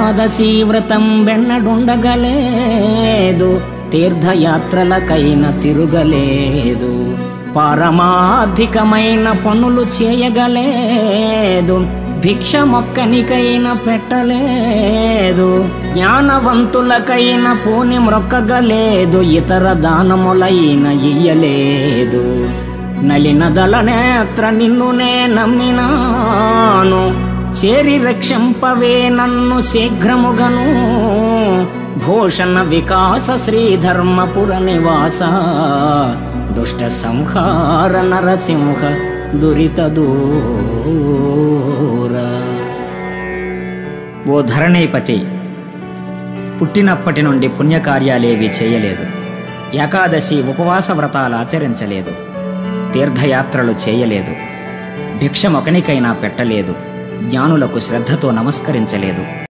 ఏకాదశి వ్రతం వెన్నడుండగలేదు, తీర్థయాత్రలకైన తిరుగలేదు, పారమార్థికమైన పనులు చేయగలేదు, భిక్ష మొక్కనికైనా పెట్టలేదు, జ్ఞానవంతులకైన పూని మ్రొక్కగలేదు, ఇతర దానములైన ఇయ్యలేదు. నలినదల నేత్ర నిన్నునే నమ్మినాను, చేరి రక్షింపవే నన్ను శీఘ్రముగను. భూషణ వికాస శ్రీధర్మపుర నివాస, దుష్ట సంహార నరసింహ దురిత దూర. ఓ ధరణీపతి, పుట్టినప్పటి నుండి పుణ్యకార్యాలేవీ చేయలేదు, ఏకాదశి ఉపవాస వ్రతాలు ఆచరించలేదు, తీర్థయాత్రలు చేయలేదు, భిక్షమొకనికైనా పెట్టలేదు, జ్ఞానులకు శ్రద్ధతో నమస్కరించలేదు.